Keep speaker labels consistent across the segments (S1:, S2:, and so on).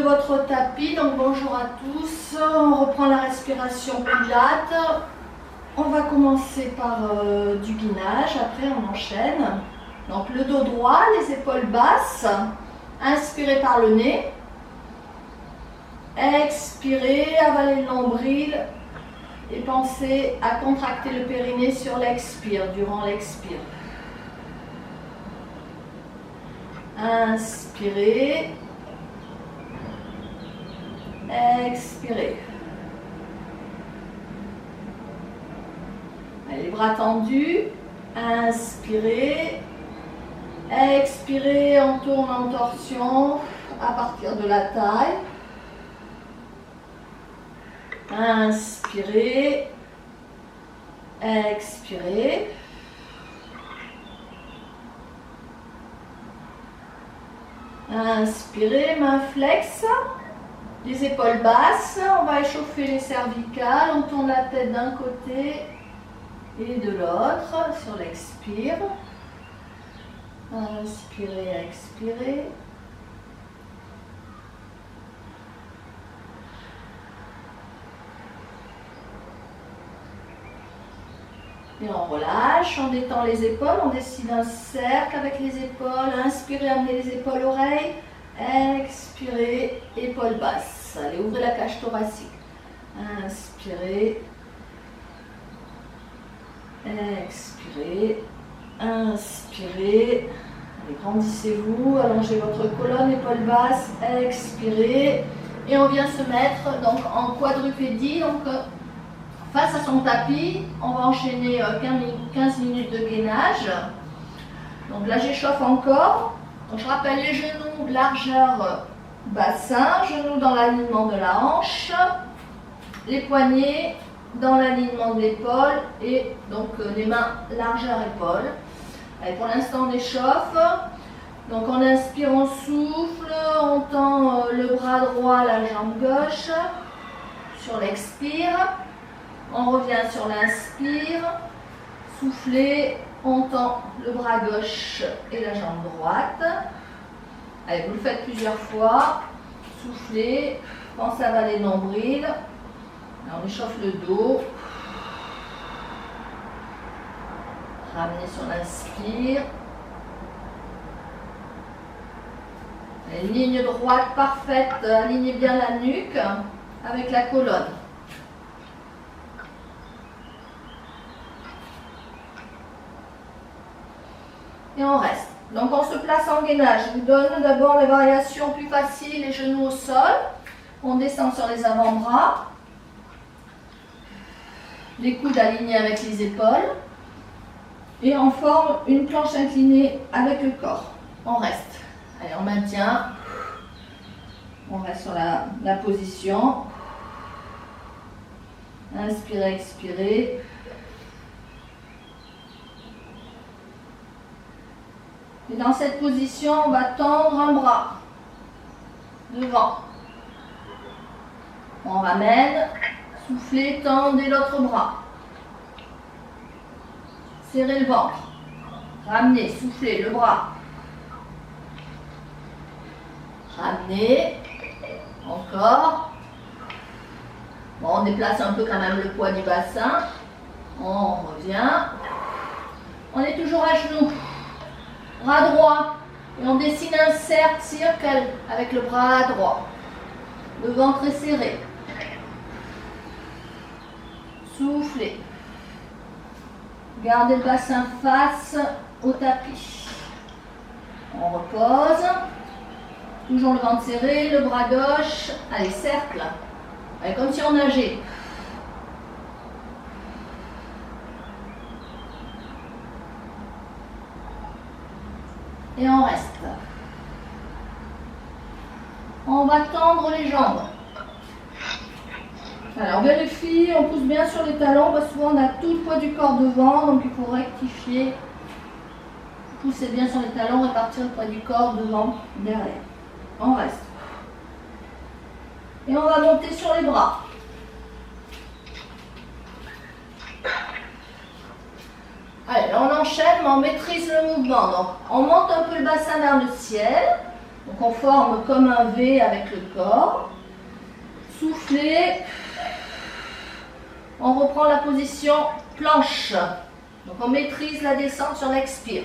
S1: votre tapis. Donc bonjour à tous, on reprend la respiration Pilates. On va commencer par du gainage, après on enchaîne. Donc le dos droit, les épaules basses, inspirez par le nez. Expirez, avalez le nombril et pensez à contracter le périnée sur l'expire, durant l'expire. Inspirez. Expirez. Allez, les bras tendus. Inspirez. Expirez, on tourne en torsion à partir de la taille. Inspirez. Expirez. Inspirez, main flex. Les épaules basses, on va échauffer les cervicales, on tourne la tête d'un côté et de l'autre sur l'expire. Inspirez, expirez. Et on relâche, on détend les épaules, on dessine un cercle avec les épaules. Inspirez, amenez les épaules oreilles. Expirez, épaules basses. Allez, ouvrez la cage thoracique. Inspirez. Expirez. Inspirez. Allez, grandissez-vous. Allongez votre colonne, épaules basses. Expirez. Et on vient se mettre donc en quadrupédie. Donc, face à son tapis, on va enchaîner 15 minutes de gainage. Donc là, j'échauffe encore. Donc, je rappelle les genoux, largeur bassin, genoux dans l'alignement de la hanche, les poignets dans l'alignement de l'épaule et donc les mains largeur épaule. Allez, pour l'instant, on échauffe. Donc on inspire, on souffle, on tend le bras droit, la jambe gauche sur l'expire. On revient sur l'inspire, soufflez, on tend le bras gauche et la jambe droite. Allez, vous le faites plusieurs fois. Soufflez, pensez à avaler le nombril. Là, on échauffe le dos. Ramenez sur l'inspire. Une ligne droite parfaite, alignez bien la nuque avec la colonne. Et on reste. Donc on se place en gainage. Je vous donne d'abord les variations plus faciles, les genoux au sol. On descend sur les avant-bras. Les coudes alignés avec les épaules. Et on forme une planche inclinée avec le corps. On reste. Allez, on maintient. On reste sur la position. Inspirez, expirez. Et dans cette position, on va tendre un bras devant. On ramène, soufflez, tendez l'autre bras. Serrez le ventre. Ramenez, soufflez le bras. Ramenez. Encore. Bon, on déplace un peu quand même le poids du bassin. On revient. On est toujours à genoux. Bras droit, et on dessine un cercle avec le bras droit. Le ventre est serré. Soufflez. Gardez le bassin face au tapis. On repose. Toujours le ventre serré, le bras gauche. Allez, cercle. Allez, comme si on nageait. Et on reste. On va tendre les jambes. Alors on vérifie, on pousse bien sur les talons parce que souvent on a tout le poids du corps devant, donc il faut rectifier. Poussez bien sur les talons, répartir le poids du corps devant, derrière. On reste. Et on va monter sur les bras. Allez, là on enchaîne, mais on maîtrise le mouvement. Donc, on monte un peu le bassin vers le ciel. Donc, on forme comme un V avec le corps. Soufflez. On reprend la position planche. Donc on maîtrise la descente sur l'expire.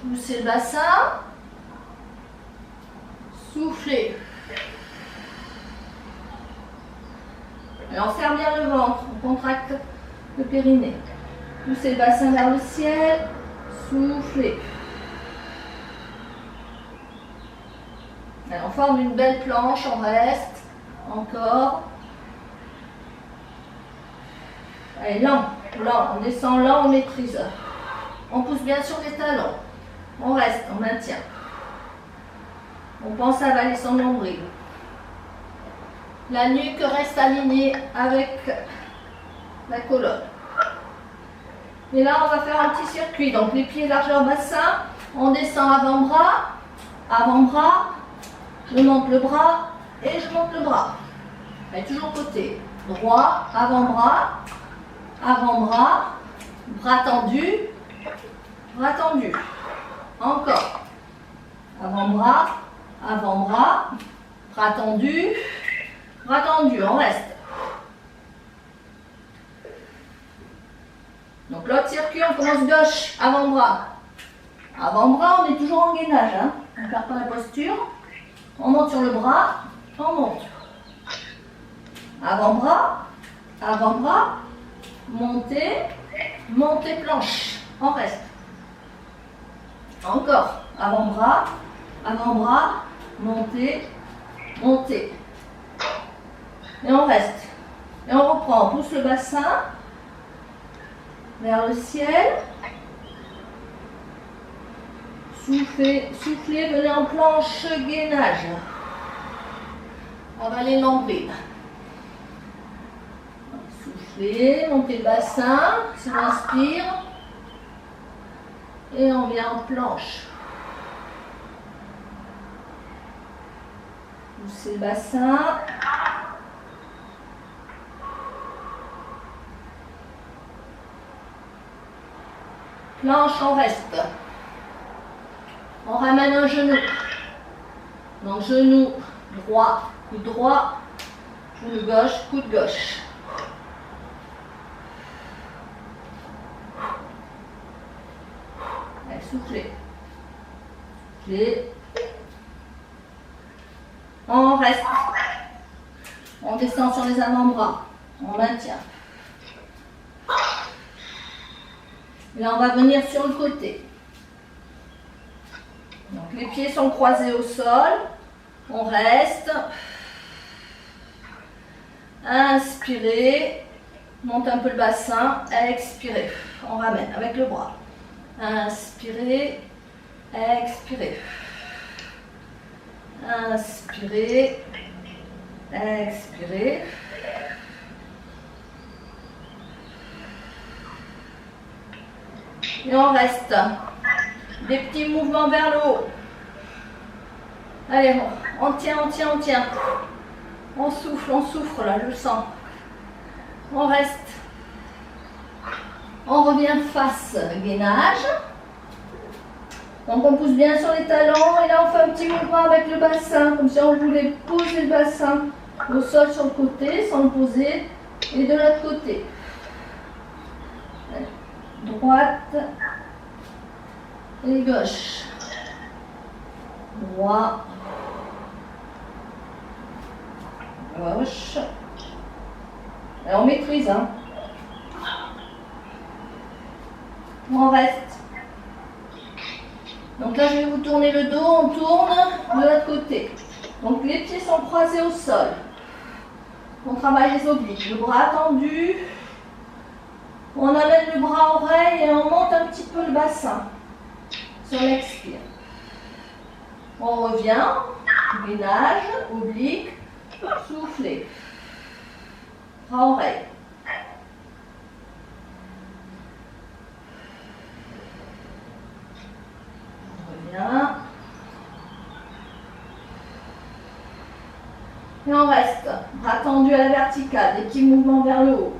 S1: Poussez le bassin. Soufflez. Et on serre bien le ventre. On contracte le périnée. Poussez le bassin vers le ciel. Soufflez. Et on forme une belle planche. On reste. Encore. Allez, lent, lent, on descend lent, on maîtrise. On pousse bien sur les talons. On reste, on maintient. On pense à avaler son nombril. La nuque reste alignée avec la colonne. Et là, on va faire un petit circuit. Donc, les pieds largeur bassin. On descend avant-bras, avant-bras. Je monte le bras et je monte le bras. Et toujours côté droit, avant-bras. Avant-bras, bras tendu, bras tendu. Encore. Avant-bras, avant-bras, bras tendu, bras tendu. On reste. Donc l'autre circuit, on commence gauche, avant-bras. Avant-bras, on est toujours en gainage. Hein. On ne perd pas la posture. On monte sur le bras, on monte. Avant-bras, avant-bras. Montez, montez planche, on reste. Encore, avant-bras, avant-bras, montez, montez. Et on reste. Et on reprend, on pousse le bassin vers le ciel. Soufflez, soufflez, venez en planche, gainage. Avalez l'ombril. Soufflez, montez le bassin, si on inspire. Et on vient en planche. Poussez le bassin. Planche, on reste. On ramène un genou. Donc genou droit, coude droit, genou gauche, coude gauche. Allez, soufflez. Soufflez. On reste. On descend sur les avant-bras. On maintient. Là, on va venir sur le côté. Donc, les pieds sont croisés au sol. On reste. Inspirez. Monte un peu le bassin. Expirez. On ramène avec le bras. Inspirez. Expirez. Inspirez. Expirez. Et on reste. Des petits mouvements vers le haut. Allez, on tient, on tient, on tient. On souffle là, je le sens. On reste. On revient face gainage. Donc on pousse bien sur les talons et là on fait un petit mouvement avec le bassin, comme si on voulait poser le bassin au sol sur le côté, sans le poser, et de l'autre côté. Droite et gauche. Droit. Gauche. Et on maîtrise, hein. On reste. Donc là, je vais vous tourner le dos, on tourne de l'autre côté. Donc les pieds sont croisés au sol. On travaille les obliques. Le bras tendu. On amène le bras à oreille et on monte un petit peu le bassin sur l'expire. On revient, gainage, oblique, soufflez. Bras à oreille. On revient. Et on reste. Bras tendus à la verticale, des petits mouvements vers le haut.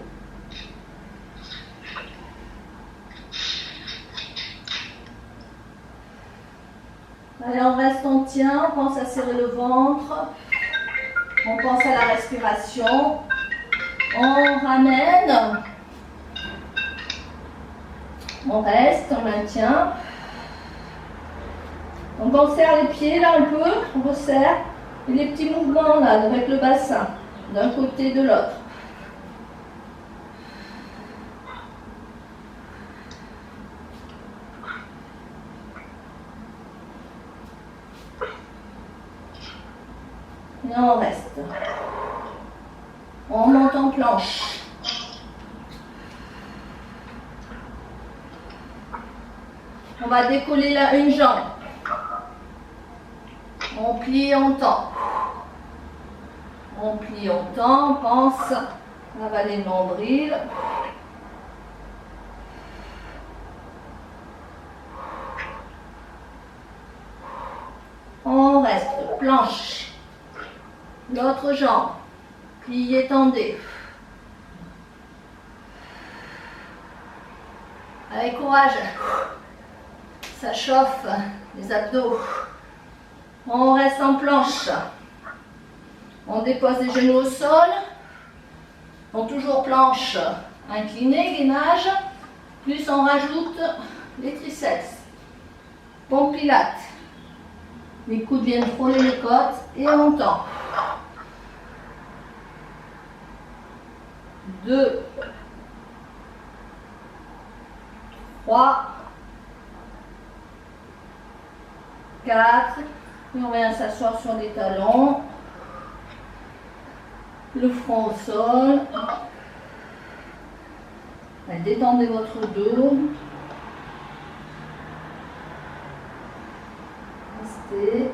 S1: Allez, on reste, on tient, on pense à serrer le ventre. On pense à la respiration. On ramène. On reste, on maintient. Donc on serre les pieds là un peu, on resserre. Et les petits mouvements là avec le bassin, d'un côté et de l'autre. Et on reste. On monte en planche. On va décoller là une jambe. On plie, on tend. On plie, on tend, on pense à avaler le nombril. On reste, planche. L'autre jambe. Pliez, tendez. Avec courage. Ça chauffe les abdos. On reste en planche. On dépose les genoux au sol. On toujours planche inclinée, gainage. Plus on rajoute les triceps. Pompe pilate. Les coudes viennent frôler les côtes et on tend. 2, 3, 4. Et on vient s'asseoir sur les talons. Le front au sol. Détendez votre dos. Restez.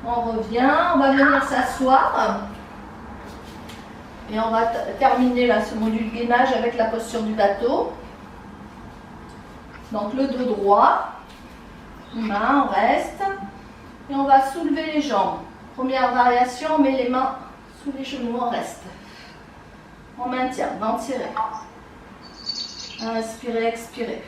S1: On revient, on va venir s'asseoir. Et on va terminer là, ce module gainage avec la posture du bateau. Donc le dos droit, main, on reste. Et on va soulever les jambes. Première variation, on met les mains sous les genoux, on reste. On maintient, ventre serré. Inspirez, expirez.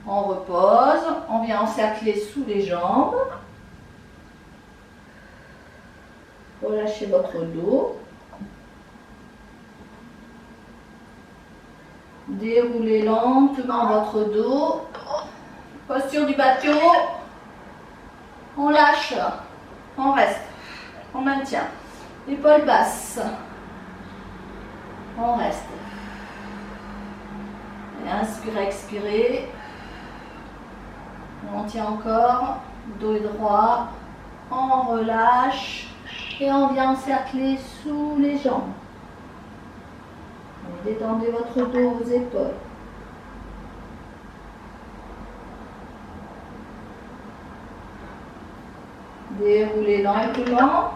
S1: On repose, on vient encercler sous les jambes. Relâchez votre dos. Déroulez lentement votre dos. Posture du bateau. On lâche. On reste. On maintient. Épaules basses. On reste. Et inspirez, expirez. On tient encore, dos est droit, on relâche et on vient encercler sous les jambes. Détendez votre dos, vos épaules. Déroulez lentement.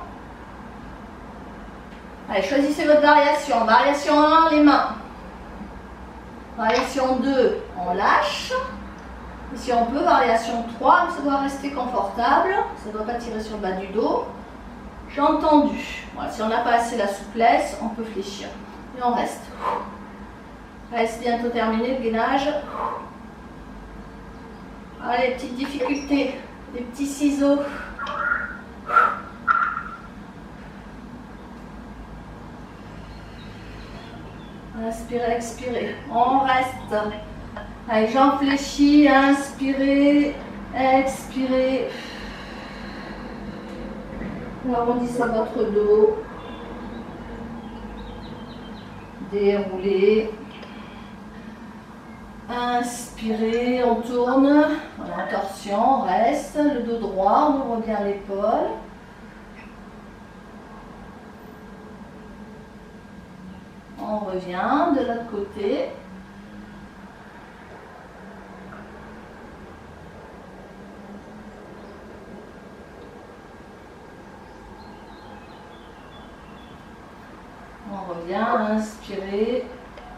S1: Allez, choisissez votre variation. Variation 1, les mains. Variation 2, on lâche. Et si on peut, variation 3, mais ça doit rester confortable, ça ne doit pas tirer sur le bas du dos. Jambes tendues. Voilà, si on n'a pas assez la souplesse, on peut fléchir. Et on reste. Reste bientôt terminé le gainage. Allez, petite difficulté, des petits ciseaux. Inspirez, expirez. On reste. Allez, jambes fléchies, inspirez, expirez. Arrondissez votre dos. Déroulez. Inspirez, on tourne. En torsion, on reste. Le dos droit, on ouvre bien l'épaule. On revient de l'autre côté. On revient, inspirez,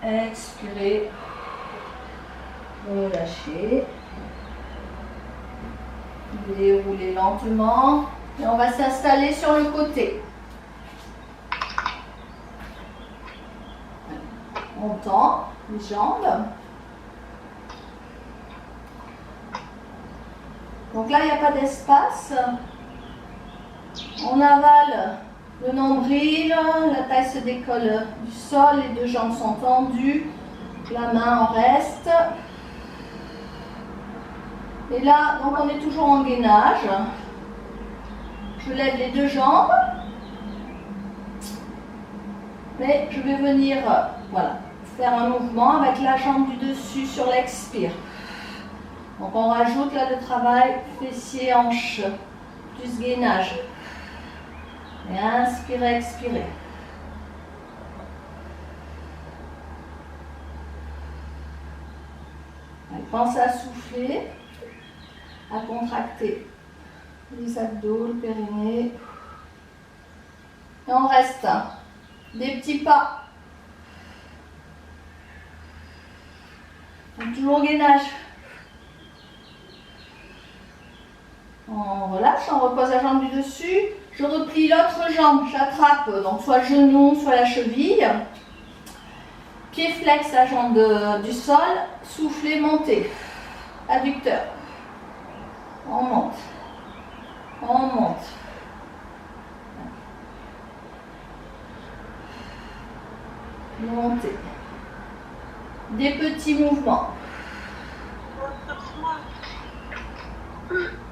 S1: expirez, relâchez. Déroulez lentement. Et on va s'installer sur le côté. On tend les jambes. Donc là, il n'y a pas d'espace. On avale le nombril, la taille se décolle du sol, les deux jambes sont tendues, la main en reste. Et là, donc on est toujours en gainage. Je lève les deux jambes. Mais je vais venir, voilà, faire un mouvement avec la jambe du dessus sur l'expire. Donc on rajoute là le travail fessier, hanche, plus gainage. Et inspirez, expirez. Allez, pensez à souffler, à contracter les abdos, le périnée. Et on reste. Des petits pas. Donc, toujours gainage. On relâche, on repose la jambe du dessus. Je replie l'autre jambe, j'attrape donc soit le genou, soit la cheville. Pied flex, la jambe du sol. Soufflez, montez. Adducteur. On monte. On monte. Montez. Des petits mouvements.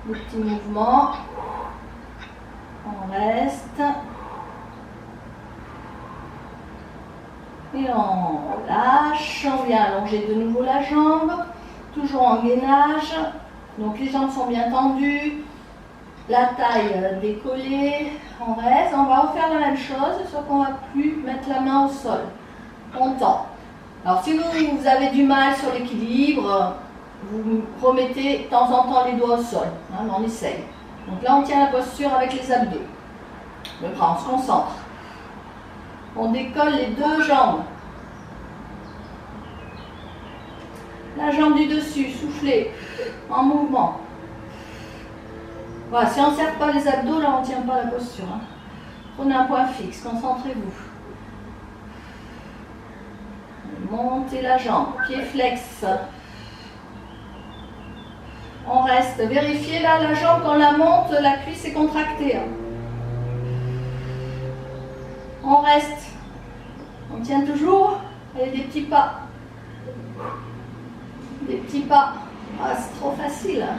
S1: Des petits mouvements. On reste. Et on relâche. On vient allonger de nouveau la jambe. Toujours en gainage. Donc les jambes sont bien tendues. La taille décollée. On reste. On va refaire la même chose, sauf qu'on ne va plus mettre la main au sol. On tend. Alors si vous avez du mal sur l'équilibre, vous remettez de temps en temps les doigts au sol. Hein, on essaye. Donc là on tient la posture avec les abdos. Le bras, on se concentre. On décolle les deux jambes. La jambe du dessus, soufflez, en mouvement. Voilà, si on ne serre pas les abdos, là on ne tient pas la posture. Hein. Prenez un point fixe, concentrez-vous. Montez la jambe, pied flex. On reste. Vérifiez là la jambe, quand on la monte, la cuisse est contractée. Hein. On reste. On tient toujours. Et des petits pas. Des petits pas. Ah, c'est trop facile. Hein.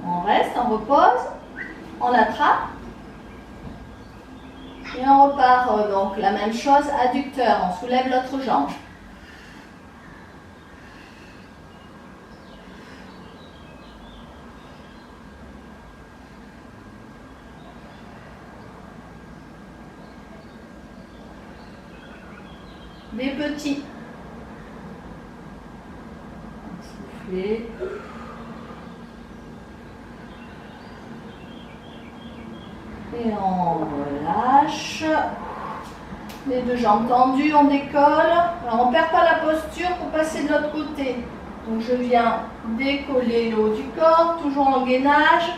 S1: On reste, on repose. On attrape. Et on repart, donc la même chose, adducteur, on soulève l'autre jambe. Des petits. Soufflez. Et on relâche. Les deux jambes tendues, on décolle. Alors on ne perd pas la posture pour passer de l'autre côté. Donc je viens décoller le haut du corps, toujours en gainage.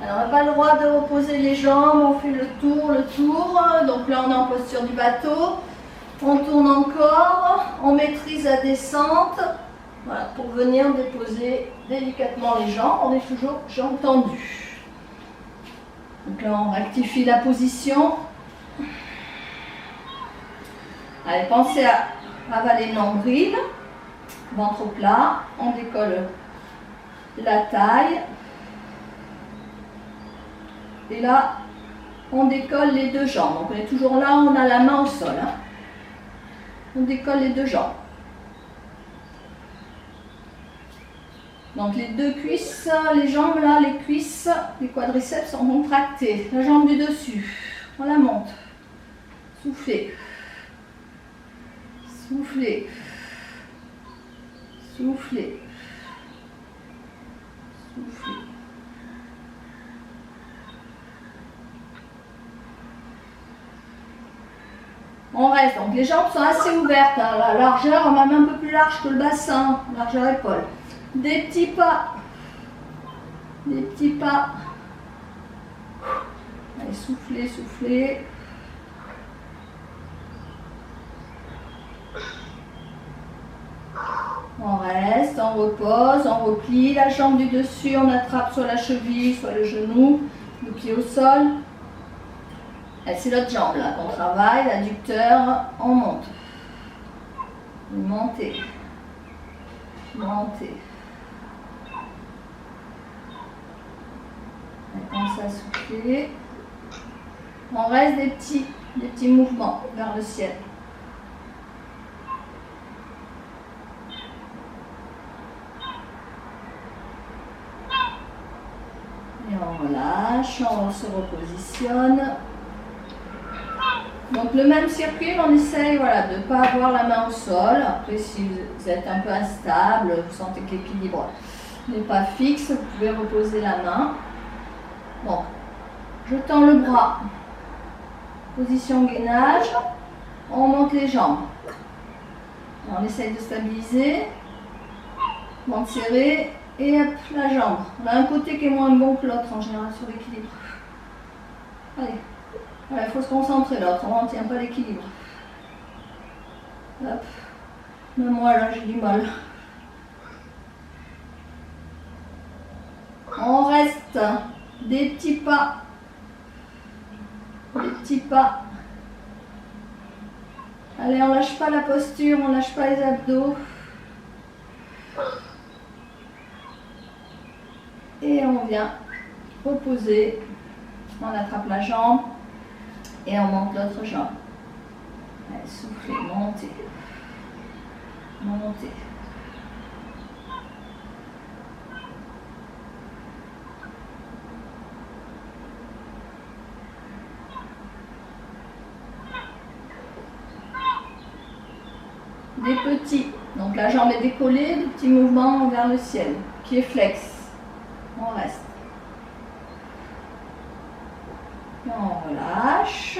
S1: Alors on n'a pas le droit de reposer les jambes, on fait le tour. Donc là on est en posture du bateau. On tourne encore, on maîtrise la descente. Voilà, pour venir déposer délicatement les jambes, on est toujours jambes tendues. Donc là, on rectifie la position. Allez, pensez à avaler le nombril, ventre plat. On décolle la taille. Et là, on décolle les deux jambes. Donc on est toujours là, on a la main au sol. Hein. On décolle les deux jambes. Donc les deux cuisses, les jambes là, les cuisses, les quadriceps sont contractés. La jambe du dessus, on la monte. Soufflez. Soufflez. Soufflez. Soufflez. On reste, donc les jambes sont assez ouvertes, hein, la largeur, même un peu plus large que le bassin, largeur épaule. Des petits pas. Des petits pas. Allez, soufflez, soufflez. On reste, on repose, on replie la jambe du dessus, on attrape soit la cheville, soit le genou, le pied au sol. C'est l'autre jambe là qu'on travaille, l'adducteur, on monte. Montez. Montez. On commence à souffler. On reste des petits mouvements vers le ciel. Et on relâche, on se repositionne. Donc le même circuit, on essaye voilà, de ne pas avoir la main au sol. Après, si vous êtes un peu instable, vous sentez que l'équilibre n'est pas fixe, vous pouvez reposer la main. Donc, je tends le bras. Position gainage. On monte les jambes. Et on essaye de stabiliser. Ventre serré. Et hop, la jambe. On a un côté qui est moins bon que l'autre en général sur l'équilibre. Allez. Il faut se concentrer, l'autre, on ne tient pas l'équilibre. Hop. Même moi, là, j'ai du mal. On reste. Des petits pas. Des petits pas. Allez, on ne lâche pas la posture, on ne lâche pas les abdos. Et on vient reposer. On attrape la jambe. Et on monte l'autre jambe. Allez, soufflez, montez. Montez. Des petits. Donc la jambe est décollée, des petits mouvements vers le ciel. Pied flex. On reste. Et on relâche.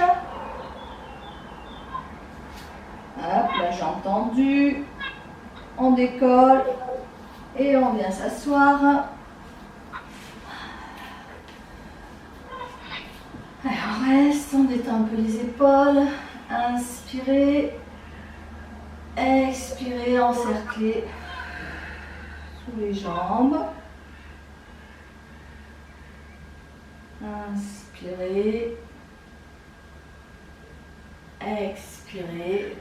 S1: Hop, la jambe tendue. On décolle. Et on vient s'asseoir. Allez, on reste, on détend un peu les épaules. Inspirez. Expirez, encerclez sous les jambes. Inspirez. Expirez.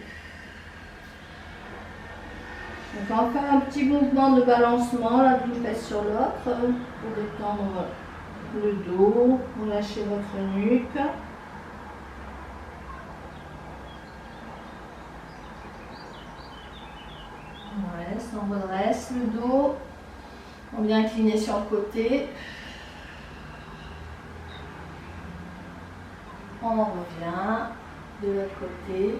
S1: Donc on va faire un petit mouvement de balancement, la bouche pèse sur l'autre pour détendre le dos, relâchez votre nuque. On reste, on redresse le dos. On vient incliner sur le côté. On revient de l'autre côté.